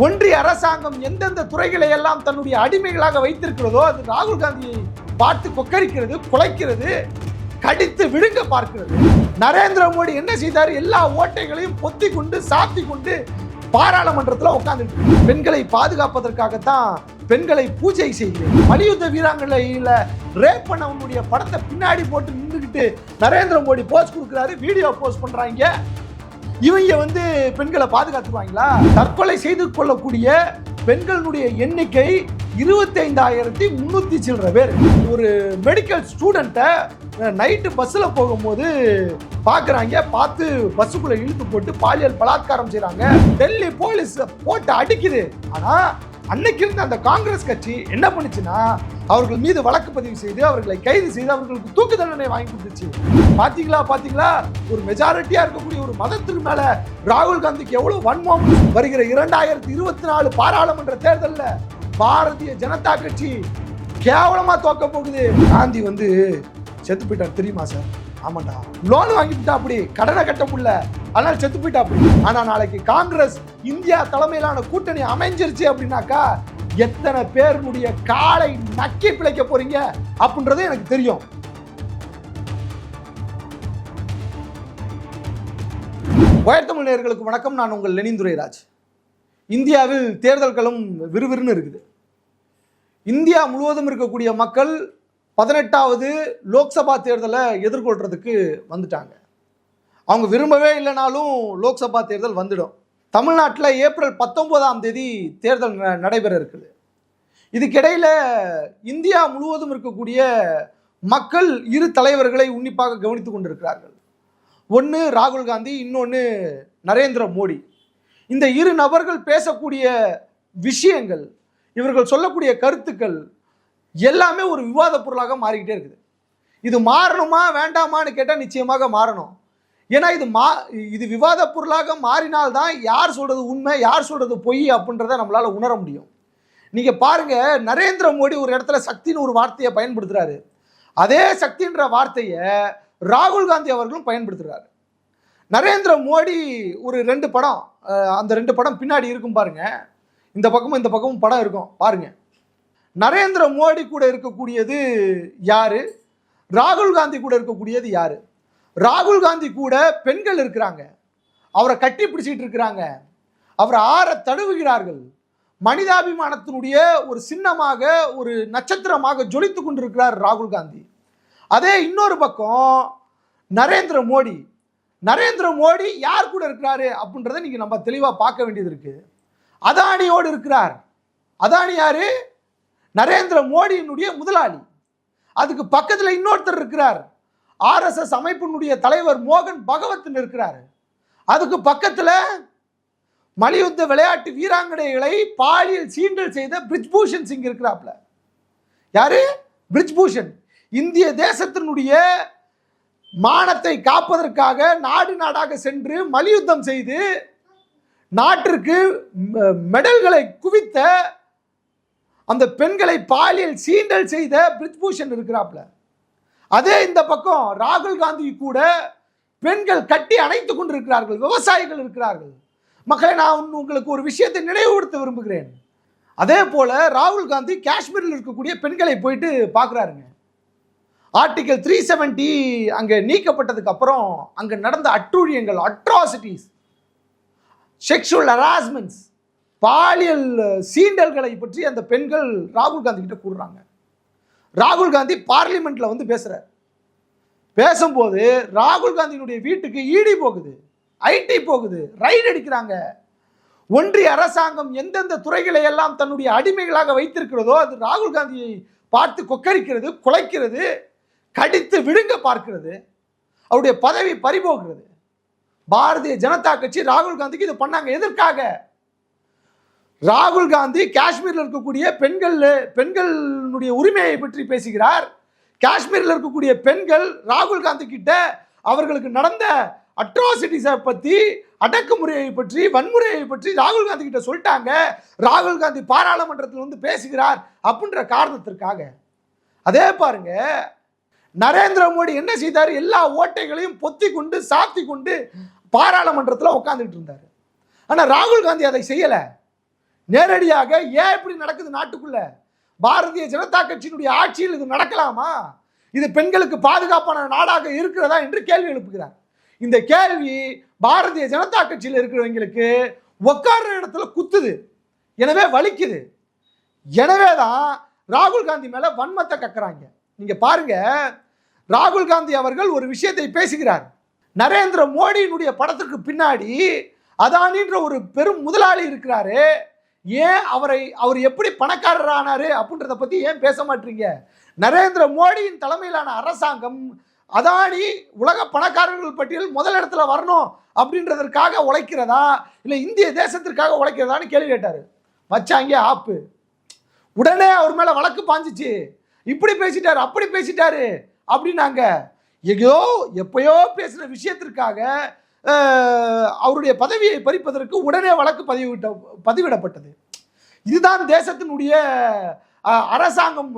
ஒன்றிய அரசாங்கம் எந்தெந்த துறைகளை எல்லாம் தன்னுடைய அடிமைகளாக வைத்திருக்கிறதோ அது ராகுல் காந்தியை பார்த்து கொக்கரிக்கிறது, குலைக்கிறது, கடித்து விழுங்க பார்க்கிறது. நரேந்திர மோடி என்ன செய்தார்? எல்லா ஓட்டைகளையும் பொத்தி கொண்டு சாத்தி கொண்டு பாராளுமன்றத்தில் உட்கார்ந்துட்டு பெண்களை பாதுகாப்பதற்காகத்தான் பெண்களை பூஜை செய்கிறேன். மல்யுத்த வீராங்கனையில ரேப் பண்ணவனுடைய படத்தை பின்னாடி போட்டு நின்றுக்கிட்டு நரேந்திர மோடி போஸ்ட் கொடுக்குறாரு, வீடியோ போஸ்ட் பண்றாங்க. இவங்க பெண்களை பாதுகாத்துக்குவாங்களா? தற்கொலை செய்து கொள்ளக்கூடிய பெண்களுடைய எண்ணிக்கை 25,300 சில்லற பேர். ஒரு மெடிக்கல் ஸ்டூடெண்ட்டை நைட்டு பஸ்ஸில் போகும்போது பார்க்குறாங்க, பார்த்து பஸ்ஸுக்குள்ளே இழுத்து போட்டு பாலியல் பலாத்காரம் செய்கிறாங்க. டெல்லி போலீஸ் போட்டு அடிக்குது. ஆனால் அன்னைக்கு இருந்த அந்த காங்கிரஸ் கட்சி என்ன பண்ணுச்சுன்னா அவர்கள் மீது வழக்கு பதிவு செய்து அவர்களை கைது செய்து அவர்களுக்கு தூக்கு தண்டனை வாங்கி கொடுத்துச்சு. பாத்தீங்களா ஒரு மெஜாரிட்டியா இருக்கக்கூடிய ஒரு மதத்துக்கு மேல ராகுல் காந்திக்கு எவ்வளவு வன்மம். வருகிற 2024 பாராளுமன்ற தேர்தலில் பாரதிய ஜனதா கட்சி கேவலமா தோக்க போகுது. காந்தி செத்து போயிட்டார் தெரியுமா சார்? ஆமாண்டா, லோன் வாங்கிட்டா, அப்படி கடனை கட்ட முடியல, அதனால செத்து போயிட்டா அப்படி. ஆனா நாளைக்கு காங்கிரஸ் இந்தியா தலைமையிலான கூட்டணி அமைஞ்சிருச்சு அப்படின்னாக்கா எத்தனை பேருடைய காலை நக்கி பிழைக்க போறீங்க அப்படின்றது எனக்கு தெரியும். உயர்த்தமிழ் நேயர்களுக்கு வணக்கம். நான் உங்கள் லெனின் துரைராஜ். இந்தியாவில் தேர்தல் களம் விறுவிறுன்னு இருக்குது. இந்தியா முழுவதும் இருக்கக்கூடிய மக்கள் 18வது லோக்சபா தேர்தலை எதிர்கொள்றதுக்கு வந்துட்டாங்க. அவங்க விரும்பவே இல்லைனாலும் லோக்சபா தேர்தல் வந்துடும். தமிழ்நாட்டில் ஏப்ரல் 19ஆம் தேதி தேர்தல் நடைபெற இருக்குது. இதுக்கிடையில் இந்தியா முழுவதும் இருக்கக்கூடிய மக்கள் இரு தலைவர்களை உன்னிப்பாக கவனித்து கொண்டிருக்கிறார்கள். ஒன்று ராகுல் காந்தி, இன்னொன்று நரேந்திர மோடி. இந்த இரு நபர்கள் பேசக்கூடிய விஷயங்கள், இவர்கள் சொல்லக்கூடிய கருத்துக்கள் எல்லாமே ஒரு விவாத பொருளாக மாறிக்கிட்டே இருக்குது. இது மாறணுமா வேண்டாமான்னு கேட்டால் நிச்சயமாக மாறணும். ஏன்னா இது விவாத பொருளாக மாறினால்தான் யார் சொல்றது உண்மை, யார் சொல்றது பொய் அப்படின்றத நம்மளால உணர முடியும். நீங்க பாருங்க, நரேந்திர மோடி ஒரு இடத்துல சக்தின்னு ஒரு வார்த்தையை பயன்படுத்துறாரு. அதே சக்தின்ற வார்த்தையை ராகுல் காந்தி அவர்களும் பயன்படுத்துறாரு. நரேந்திர மோடி ஒரு 2 படம், அந்த 2 படம் பின்னாடி இருக்கும் பாருங்க. இந்த பக்கமும் படம் இருக்கும் பாருங்க. நரேந்திர மோடி கூட இருக்கக்கூடியது யாரு? ராகுல் காந்தி கூட இருக்கக்கூடியது யாரு? ராகுல் காந்தி கூட பெண்கள் இருக்கிறாங்க, அவரை கட்டி பிடிச்சிட்டு இருக்கிறாங்க, அவரை ஆற தழுவுகிறார்கள். மனிதாபிமானத்தினுடைய ஒரு சின்னமாக, ஒரு நட்சத்திரமாக ஜொலித்து கொண்டிருக்கிறார் ராகுல் காந்தி. அதே இன்னொரு பக்கம் நரேந்திர மோடி யார் கூட இருக்கிறாரு அப்படின்றத நீங்க நம்ம தெளிவா பார்க்க வேண்டியது இருக்கு. அதானியோடு இருக்கிறார். அதானி யாரு? நரேந்திர மோடியினுடைய முதலாளி. அதுக்கு பக்கத்துல இன்னொருத்தர் இருக்கிறார், RSS அமைப்பினுடைய தலைவர் மோகன் பகவத் இருக்கிறார். அதுக்கு பக்கத்துல மல்யுத்த விளையாட்டு வீராங்கனைகளை பாலியல் சீண்டல் செய்த பிரிஜ்பூஷன் சிங் இருக்கிறாப்ல. யாரு? பிரிஜ்பூஷன். இந்திய தேசத்தினுடைய மானத்தை காப்பதற்காக நாடு நாடாக சென்று மல்யுத்தம் செய்து நாட்டிற்கு மெடல்களை குவித்த அந்த பெண்களை பாலியல் சீண்டல் செய்த பிரிஜ்பூஷன் இருக்கிறாப்ல. அதே இந்த பக்கம் ராகுல் காந்தி கூட பெண்கள் கட்டி அணைத்துக் கொண்டிருக்கிறார்கள், விவசாயிகள் இருக்கிறார்கள். மக்களை, நான் உங்களுக்கு ஒரு விஷயத்தை நினைவுபடுத்த விரும்புகிறேன். அதே போல ராகுல் காந்தி காஷ்மீரில் இருக்கக்கூடிய பெண்களை போயிட்டு பார்க்குறாருங்க. ஆர்டிகல் 370 அங்கே நீக்கப்பட்டதுக்கு அப்புறம் அங்கே நடந்த அட்டூழியங்கள், அட்ராசிட்டிஸ், செக்ஷுவல் ஹராஸ்மெண்ட்ஸ், பாலியல் சீண்டல்களை பற்றி அந்த பெண்கள் ராகுல் காந்தி கிட்ட கூறுறாங்க. ராகுல் காந்தி பார்லிமெண்ட்ல பேசுறார். பேசும்போது ராகுல் காந்தியினுடைய வீட்டுக்கு இடி போகுது, ஐடி போகுது, ரைடு அடிக்கிறாங்க. ஒன்றிய அரசாங்கம் எந்தெந்த துறைகளை எல்லாம் தன்னுடைய அடிமைகளாக வைத்திருக்கிறதோ அது ராகுல் காந்தியை பார்த்து கொக்கரிக்கிறது, குலைக்கிறது, கடித்து விழுங்க பார்க்கிறது. அவருடைய பதவி பறிபோகிறது. பாரதிய ஜனதா கட்சி ராகுல் காந்திக்கு இது பண்ணாங்க. எதற்காக? ராகுல் காந்தி காஷ்மீரில் இருக்கக்கூடிய பெண்களுடைய உரிமையை பற்றி பேசுகிறார். காஷ்மீரில் இருக்கக்கூடிய பெண்கள் ராகுல் காந்தி கிட்ட அவர்களுக்கு நடந்த அட்ராசிட்டிஸை பற்றி, அடக்குமுறையை பற்றி, வன்முறையை பற்றி ராகுல் காந்தி கிட்ட சொல்லிட்டாங்க. ராகுல் காந்தி பாராளுமன்றத்தில் பேசுகிறார் அப்படின்ற காரணத்திற்காக. அதே பாருங்க, நரேந்திர மோடி என்ன செய்தார்? எல்லா ஓட்டைகளையும் பொத்தி கொண்டு சாத்தி கொண்டு பாராளுமன்றத்தில் உட்கார்ந்துட்டு இருந்தார். ஆனால் ராகுல் காந்தி அதை செய்யலை. நேரடியாக ஏன் இப்படி நடக்குது நாட்டுக்குள்ள? பாரதிய ஜனதா கட்சியினுடைய ஆட்சியில் இது நடக்கலாமா? இது பெண்களுக்கு பாதுகாப்பான நாடாக இருக்கிறதா என்று கேள்வி எழுப்புகிறார். இந்த கேள்வி பாரதிய ஜனதா கட்சியில் இருக்கிறவங்களுக்கு உட்கார்ற இடத்துல குத்துது, எனவே வலிக்குது. எனவேதான் ராகுல் காந்தி மேல வன்மத்தை கக்குறாங்க. நீங்க பாருங்க, ராகுல் காந்தி அவர்கள் ஒரு விஷயத்தை பேசுகிறார். நரேந்திர மோடியினுடைய படத்துக்கு பின்னாடி அதானின்ற ஒரு பெரும் முதலாளி இருக்கிறாரு, ஏன் அவர் எப்படி பணக்காரர் ஆனாரு அப்படின்றத பத்தி ஏன் பேச மாட்டீங்க? நரேந்திர மோடியின் தலைமையிலான அரசாங்கம் அதானி உலக பணக்காரர்கள் பட்டியல் முதல் இடத்துல வரணும் அப்படின்றதற்காக உழைக்கிறதா இல்ல இந்திய தேசத்திற்காக உழைக்கிறதான்னு கேள்வி கேட்டாரு. வச்சாங்க ஆப்பு. உடனே அவர் மேல வழக்கு பாஞ்சிச்சு. இப்படி பேசிட்டாரு, அப்படி பேசிட்டாரு அப்படின்னாங்க. எப்பயோ பேசின விஷயத்திற்காக அவருடைய பதவியை பறிப்பதற்கு உடனே வழக்கு பதிவிடப்பட்டது. இதுதான் தேசத்தினுடைய அரசாங்கம்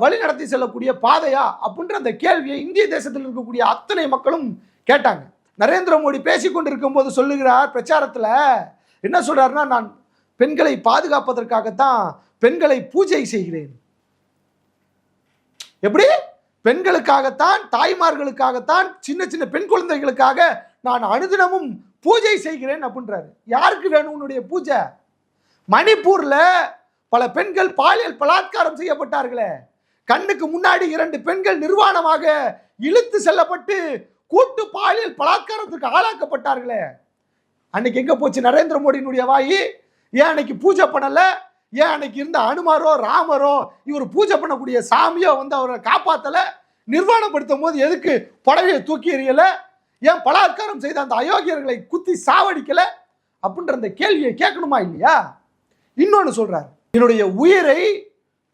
வழிநடத்தி செல்லக்கூடிய பாதையா அப்படின்ற அந்த கேள்வியை இந்திய தேசத்தில் இருக்கக்கூடிய அத்தனை மக்களும் கேட்டாங்க. நரேந்திர மோடி பேசிக்கொண்டிருக்கும் போது சொல்லுகிறார், பிரச்சாரத்தில் என்ன சொல்றாருன்னா, நான் பெண்களை பாதுகாப்பதற்காகத்தான் பெண்களை பூஜை செய்கிறேன். எப்படி? பெண்களுக்காகத்தான், தாய்மார்களுக்காகத்தான், சின்ன சின்ன பெண் குழந்தைகளுக்காக நான் அனுதினமும் பூஜை செய்கிறேன் அப்படின்றாரு. யாருக்கு வேணும் உன்னுடைய பூஜை? மணிப்பூர்ல பல பெண்கள் பாலியல் பலாத்காரம் செய்யப்பட்டார்களே, கண்ணுக்கு முன்னாடி 2 பெண்கள் நிர்வாணமாக இழுத்து செல்லப்பட்டு கூட்டு பாலியல் பலாத்காரத்துக்கு ஆளாக்கப்பட்டார்களே, அன்னைக்கு எங்க போச்சு நரேந்திர மோடியினுடைய வாயி? ஏன் அன்னைக்கு பூஜை பண்ணல? ஏன் அன்னைக்கு இருந்த அனுமாரோ ராமரோ இவர் பூஜை பண்ணக்கூடிய சாமியோ வந்து அவரை காப்பாத்தல? நிர்வாணப்படுத்தும் போது எதுக்கு புடவையை தூக்கி எறியல? ஏன் பலாத்காரம் செய்த அந்த அயோக்கியர்களை குத்தி சாவடிக்கல? அப்படின்ற அந்த கேள்வியை கேட்கணுமா இல்லையா? இன்னொன்னு சொல்றாரு, என்னுடைய உயிரை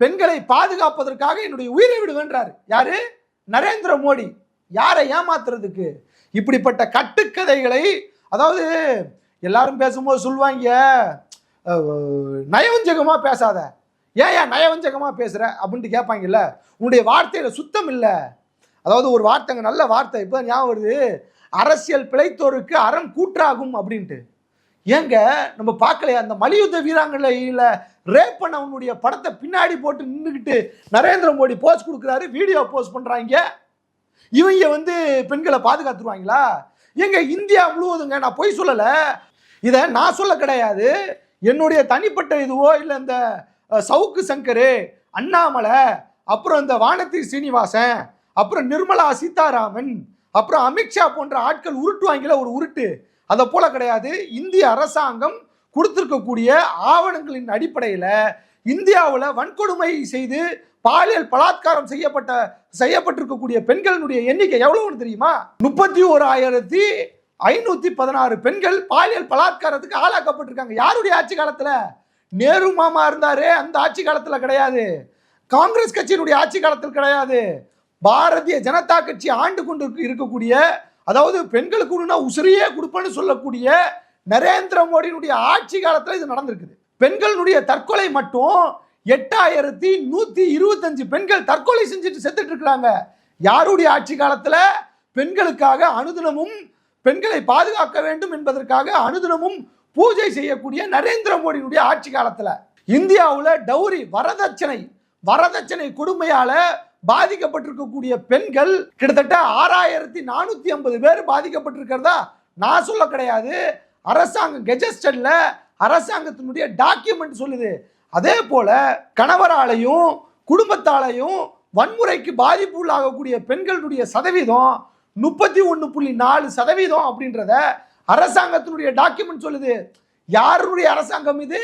பெண்களை பாதுகாப்பதற்காக என்னுடைய உயிரை விடுவேன்றாரு. யாரு? நரேந்திர மோடி. யாரை ஏமாத்துறதுக்கு? இப்படிப்பட்ட கட்டுக்கதைகளை, அதாவது எல்லாரும் பேசும்போது சொல்லுவாங்க, நயவஞ்சகமா பேசாத, ஏன் நயவஞ்சகமா பேசுற அப்படின்ட்டு கேட்பாங்கல்ல. உன்னுடைய வார்த்தையில சுத்தம் இல்லை. அதாவது ஒரு வார்த்தைங்க, நல்ல வார்த்தை இப்போ ஞாபகம் வருது, அரசியல் பிழைத்தோருக்கு அறம் கூற்றாகும் அப்படின்ட்டு. ஏங்க நம்ம பார்க்கலையா? அந்த மல்யுத்த வீராங்கனையில ரேப் பண்ணவனுடைய படத்தை பின்னாடி போட்டு நின்றுக்கிட்டு நரேந்திர மோடி போஸ்ட் கொடுக்குறாரு, வீடியோ போஸ்ட் பண்றாங்க. இவங்க வந்து பெண்களை பாதுகாத்துருவாங்களா? எங்க இந்தியா முழுவதுங்க, நான் பொய் சொல்லல, இதை நான் சொல்ல கிடையாது, என்னுடைய தனிப்பட்ட இதுவோ இல்லை இந்த சவுக்கு சங்கரு, அண்ணாமலை, அப்புறம் இந்த வானதி சீனிவாசன், அப்புறம் நிர்மலா சீதாராமன், அப்புறம் அமித்ஷா போன்ற ஆட்கள் உருட்டுவாங்கள ஒரு உருட்டு, அதை போல கிடையாது. இந்திய அரசாங்கம் கொடுத்திருக்கக்கூடிய ஆவணங்களின் அடிப்படையில் இந்தியாவில் வன்கொடுமை செய்து பாலியல் பலாத்காரம் செய்யப்பட்டிருக்கக்கூடிய பெண்களுடைய எண்ணிக்கை எவ்வளவுன்னு தெரியுமா? 31,516 பெண்கள் பாலியல் பலாத்காரத்துக்கு ஆளாக்கப்பட்டிருக்காங்க. யாருடைய ஆட்சி காலத்துல? நேரு மாமா இருந்தாரு, அந்த ஆட்சி காலத்துல கிடையாது. காங்கிரஸ் கட்சியினுடைய ஆட்சி காலத்தில் கிடையாது. பாரதிய ஜனதா கட்சி ஆண்டு கொண்டு இருக்கக்கூடிய, அதாவது பெண்களுக்கு உசிரியே கொடுப்பேன்னு சொல்லக்கூடிய நரேந்திர மோடியினுடைய ஆட்சி காலத்துல இது நடந்திருக்குது. பெண்களுடைய தற்கொலை மட்டும் 8,125 பெண்கள் தற்கொலை செஞ்சுட்டு செத்துட்டு இருக்கிறாங்க. யாருடைய ஆட்சி காலத்துல? பெண்களுக்காக அனுதினமும் பெண்களை பாதுகாக்க வேண்டும் என்பதற்காக அனுதினமும் பூஜை செய்யக்கூடிய நரேந்திர மோடியினுடைய ஆட்சி காலத்துல. இந்தியாவுல டௌரி வரதட்சணை கொடுமையால பாதிக்கப்பட்டிருக்கக்கூடிய பெண்கள் கிட்டத்தட்ட 6,450 பேர் பாதிக்கப்பட்டிருக்கிறதா நான் சொல்ல கிடையாது. அரசாங்கம் கெஜெஸ்டர்ல அரசாங்கத்தினுடைய டாக்குமெண்ட் சொல்லுது. அதே போல கணவராலையும் குடும்பத்தாலையும் வன்முறைக்கு பாதிப்பு உள்ளாகக்கூடிய பெண்களுடைய சதவீதம் 31.4% அப்படின்றத அரசாங்கத்தினுடைய டாக்குமெண்ட் சொல்லுது. யாருடைய அரசாங்கம் இது?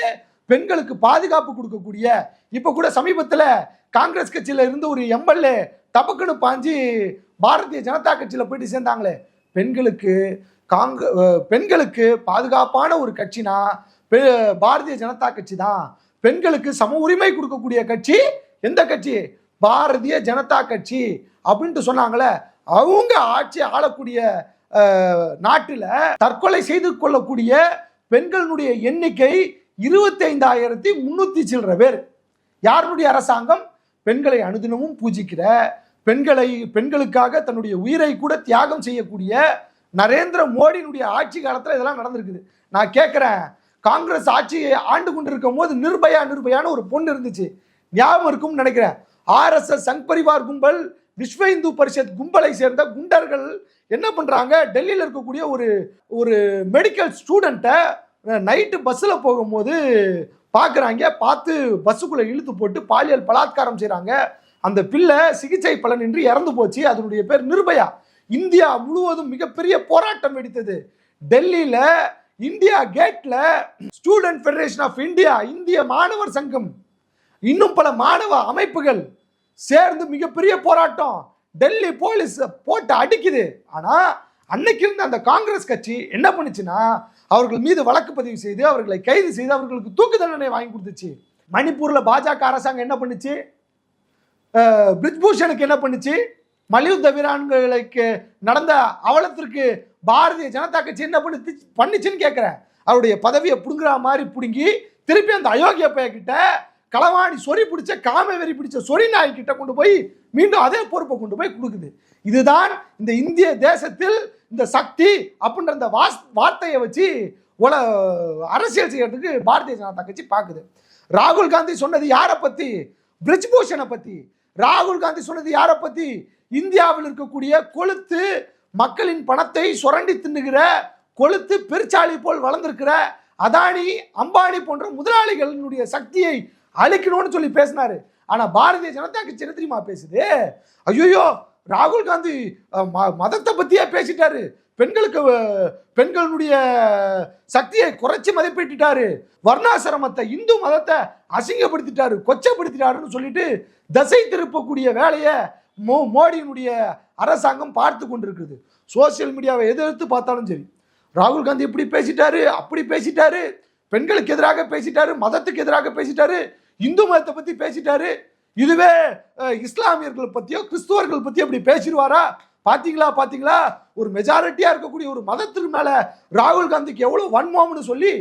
பெண்களுக்கு பாதுகாப்பு கொடுக்கக்கூடிய. இப்ப கூட சமீபத்தில் காங்கிரஸ் கட்சியில இருந்து ஒரு எம்எல்ஏ தபக்குன்னு பாஞ்சி பாரதிய ஜனதா கட்சியில போயிட்டு சேர்ந்தாங்களே. பெண்களுக்கு பாதுகாப்பான ஒரு கட்சினா பாரதிய ஜனதா கட்சி தான். பெண்களுக்கு சம உரிமை கொடுக்கக்கூடிய கட்சி எந்த கட்சி? பாரதிய ஜனதா கட்சி அப்படின்ட்டு சொன்னாங்களே. அவங்க ஆட்சி ஆளக்கூடிய நாட்டில் தற்கொலை செய்து கொள்ளக்கூடிய பெண்களுடைய எண்ணிக்கை 25,300 சில்லற பேர். யாருடைய அரசாங்கம்? பெண்களை அனுதினமும் பூஜிக்கிற, பெண்களுக்காக தன்னுடைய உயிரை கூட தியாகம் செய்யக்கூடிய நரேந்திர மோடியினுடைய ஆட்சி காலத்தில் இதெல்லாம் நடந்திருக்குது. நான் கேட்குறேன், காங்கிரஸ் ஆட்சியை ஆண்டு கொண்டிருக்கும் போது நிர்பயான்னு ஒரு பொண்ணு இருந்துச்சு, ஞாபகம் இருக்கும்னு நினைக்கிறேன். ஆர்எஸ்எஸ் சங் பரிவார் கும்பல், விஸ்வ இந்து பரிஷத் கும்பலை சேர்ந்த குண்டர்கள் என்ன பண்றாங்க, டெல்லியில் இருக்கக்கூடிய ஒரு மெடிக்கல் ஸ்டூடெண்ட்டை நைட்டு பஸ்ஸில் போகும்போது பார்க்குறாங்க. பார்த்து பஸ்ஸுக்குள்ளே இழுத்து போட்டு பாலியல் பலாத்காரம் செய்கிறாங்க. அந்த பிள்ளை சிகிச்சை பலனின்றி இறந்து போச்சு. அதனுடைய பேர் நிர்பயா. இந்தியா முழுவதும் மிகப்பெரிய போராட்டம் வெடித்தது. டெல்லியில் இந்தியா கேட்ல ஸ்டூடெண்ட் ஃபெடரேஷன் ஆஃப் இந்தியா, இந்திய மாணவர் சங்கம், இன்னும் பல மாணவ அமைப்புகள் சேர்ந்து மிகப்பெரிய போராட்டம். டெல்லி போலீஸ் போட்டு அடிக்குது. ஆனா அன்னைக்கு இருந்த அந்த காங்கிரஸ் கட்சி என்ன பண்ணுச்சுன்னா, அவர்கள் மீது வழக்கு பதிவு செய்து அவர்களை கைது செய்து அவர்களுக்கு தூக்கு தண்டனை வாங்கி கொடுத்துச்சு. மணிப்பூர்ல பாஜக அரசாங்கம் என்ன பண்ணுச்சு, பிரிஜ்பூஷனுக்கு என்ன பண்ணுச்சு, மல்யுத்த வீரான்களுக்கு நடந்த அவலத்திற்கு பாரதிய ஜனதா கட்சி என்ன பண்ணுச்சுன்னு கேட்கிறேன். அவருடைய பதவியை புடுங்குற மாதிரி புடுங்கி திருப்பி அந்த அயோக்கிய பையகிட்ட, களவாணி சொறி பிடிச்ச காமவெறி பிடிச்ச சொறி நாய்கிட்ட கொண்டு போய் மீண்டும் அதே பொறுப்பை கொண்டு போய் கொடுக்குது. இதுதான் இந்த இந்திய தேசத்தில் இந்த சக்தி அப்படின்ற அந்த வார்த்தையை வச்சு அரசியல் செய்யறதுக்கு பாரதிய ஜனதா கட்சி பார்க்குது. ராகுல் காந்தி சொன்னது யாரை பத்தி, பிரிஜ்பூஷனை பத்தி. ராகுல் காந்தி சொன்னது யாரை பத்தி, இந்தியாவில் இருக்கக்கூடிய கொளுத்து மக்களின் பணத்தை சுரண்டி தின்னுகிற கொளுத்து பெருச்சாளி போல் வளர்ந்திருக்கிற அதானி அம்பானி போன்ற முதலாளிகளுடைய சக்தியை அழிக்கணும்னு சொல்லி பேசினாரு. ஆனா பாரதிய ஜனதா கட்சி என்ன தெரியுமா பேசுது, ஐயோ ராகுல் காந்தி மதத்தை பத்தியே பேசிட்டாரு, பெண்களுடைய சக்தியை குறைச்சி மதிப்பிட்டாரு, வர்ணாசிரமத்தை இந்து மதத்தை அசிங்கப்படுத்திட்டாரு, கொச்சப்படுத்திட்டாருன்னு சொல்லிட்டு தசை திருப்பக்கூடிய வேலையை மோடியினுடைய அரசாங்கம் பார்த்து கொண்டிருக்குது. சோசியல் மீடியாவை எதிர்த்து பார்த்தாலும் சரி, ராகுல் காந்தி இப்படி பேசிட்டாரு, அப்படி பேசிட்டாரு, பெண்களுக்கு எதிராக பேசிட்டாரு, மதத்துக்கு எதிராக பேசிட்டாரு, இந்து மதத்தை பத்தி பேசிட்டாரு. இதுவே இஸ்லாமியர்கள் பத்தியோ கிறிஸ்துவர்கள் பத்தியோ அப்படி பேசிடுவாரா? பாத்தீங்களா, ஒரு மெஜாரிட்டியா இருக்கக்கூடிய ஒரு மதத்துக்கு மேல ராகுல் காந்திக்கு எவ்வளவு வன்மம்னு சொல்லி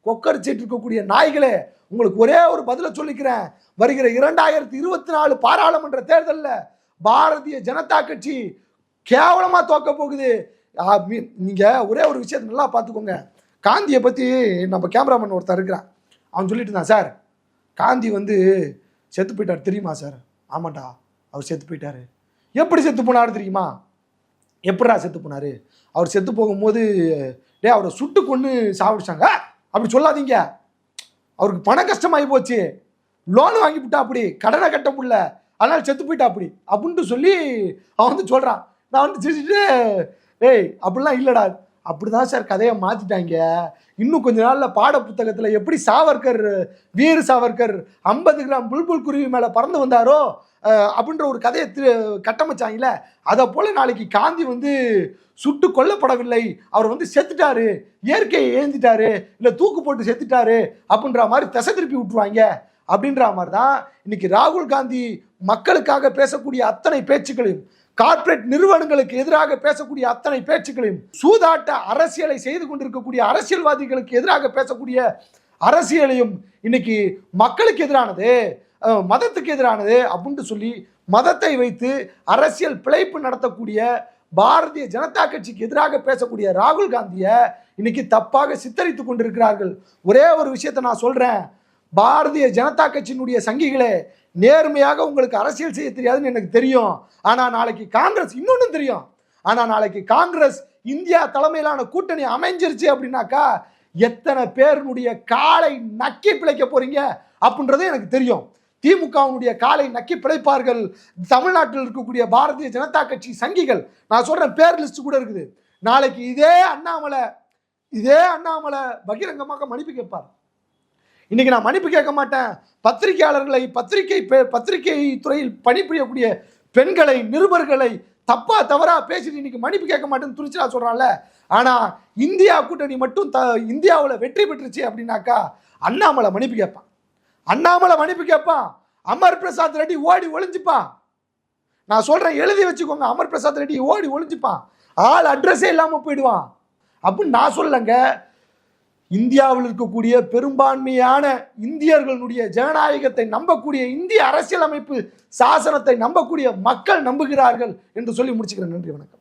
கொக்கரிச்சிட்டு இருக்கக்கூடிய நாய்களே, உங்களுக்கு ஒரே ஒரு பதில சொல்லிக்கிறேன். வருகிற 2024 பாராளுமன்ற தேர்தலில் பாரதிய ஜனதா கட்சி கேவலமா தோக்க போகுது. நீங்க ஒரே ஒரு விஷயத்தை நல்லா பார்த்துக்கோங்க. காந்தியை பத்தி நம்ம கேமராமேன் ஒருத்தர் இருக்கிறான், அவன் சொல்லிட்டு இருந்தான், சார் காந்தி செத்து போயிட்டார் தெரியுமா சார்? ஆமாண்டா, அவர் செத்து போயிட்டாரு. எப்படி செத்து போனாரு தெரியுமா? எப்படா செத்து போனாரு? அவர் செத்து போகும்போது அவரை சுட்டு கொண்டு சாப்பிடுச்சாங்க. அப்படி சொல்லாதீங்க, அவருக்கு பண கஷ்டமாகி போச்சு, லோன் வாங்கி விட்டா, அப்படி கடனை கட்ட முடியல, அதனால செத்து போயிட்டா அப்படி அப்படின்ட்டு சொல்லி அவன் சொல்றான். நான் சிரிச்சுட்டு, அப்படிலாம் இல்லடா, அப்படிதான் சார் கதையை மாத்திட்டாங்க. இன்னும் கொஞ்ச நாள்ல பாட புத்தகத்துல எப்படி சாவர்கர், வீர சாவர்கர் 50 கிராம் புல்புல் குருவி மேல பறந்து வந்தாரோ அப்படின்ற ஒரு கதையை கட்டமைச்சாங்கல்ல, அதை போல நாளைக்கு காந்தி சுட்டு கொல்லப்படவில்லை, அவர் செத்துட்டாரு, இயற்கையை ஏந்திட்டாரு, இல்ல தூக்கு போட்டு செத்துட்டாரு அப்படின்ற மாதிரி திசை திருப்பி விட்டுருவாங்க. அப்படின்ற மாதிரி தான் இன்னைக்கு ராகுல் காந்தி மக்களுக்காக பேசக்கூடிய அத்தனை பேச்சுக்களையும், கார்ப்பரேட் நிறுவனங்களுக்கு எதிராக பேசக்கூடிய அத்தனை பேச்சுக்களையும், சூதாட்ட அரசியலை செய்து கொண்டிருக்கக்கூடிய அரசியல்வாதிகளுக்கு எதிராக பேசக்கூடிய அரசியலையும் இன்னைக்கு மக்களுக்கு எதிரானது, மதத்துக்கு எதிரானது அப்படின்னு சொல்லி மதத்தை வைத்து அரசியல் பிழைப்பு நடத்தக்கூடிய பாரதிய ஜனதா கட்சிக்கு எதிராக பேசக்கூடிய ராகுல் காந்தியை இன்னைக்கு தப்பாக சித்தரித்துக் கொண்டிருக்கிறார்கள். ஒரே ஒரு விஷயத்தை நான் சொல்றேன், பாரதிய ஜனதா கட்சியினுடைய சங்கிகளே, நேர்மையாக உங்களுக்கு அரசியல் செய்ய தெரியாதுன்னு எனக்கு தெரியும். ஆனா நாளைக்கு காங்கிரஸ், இன்னொன்னு தெரியும், ஆனா நாளைக்கு காங்கிரஸ் இந்தியா தலைமையிலான கூட்டணி அமைஞ்சிருச்சு அப்படின்னாக்கா எத்தனை பேருடைய காலை நக்கி பிழைக்க போறீங்க அப்படின்றது எனக்கு தெரியும். திமுகவுடைய காலை நக்கி பிழைப்பார்கள் தமிழ்நாட்டில் இருக்கக்கூடிய பாரதிய ஜனதா கட்சி சங்கிகள். நான் சொல்றேன், பேர் லிஸ்ட் கூட இருக்குது. நாளைக்கு இதே அண்ணாமலை பகிரங்கமாக மன்னிப்பு கேட்பார். இன்னைக்கு நான் மன்னிப்பு கேட்க மாட்டேன், பத்திரிகையாளர்களை, பத்திரிகை துறையில் பணிபுரியக்கூடிய பெண்களை, நிருபர்களை தவறா பேசிட்டு இன்னைக்கு மன்னிப்பு கேட்க மாட்டேன்னு துணிச்சலா சொல்றான்ல. ஆனா இந்தியா கூட்டணி மட்டும் இந்தியாவில் வெற்றி பெற்றுச்சு அப்படின்னாக்கா அண்ணாமலை மன்னிப்பு கேட்பான். அமர் பிரசாத் ரெட்டி ஓடி ஒளிஞ்சுப்பான். நான் சொல்றேன், எழுதி வச்சுக்கோங்க, அமர் பிரசாத் ரெட்டி ஓடி ஒளிஞ்சுப்பான், ஆள் அட்ரஸே இல்லாம போயிடுவான் அப்படின்னு நான் சொல்லங்க. இந்தியாவில் இருக்கக்கூடிய பெரும்பான்மையான இந்தியர்களுடைய ஜனநாயகத்தை நம்பக்கூடிய, இந்திய அரசியலமைப்பு சாசனத்தை நம்பக்கூடிய மக்கள் நம்புகிறார்கள் என்று சொல்லி முடிச்சுக்கிறேன். நன்றி, வணக்கம்.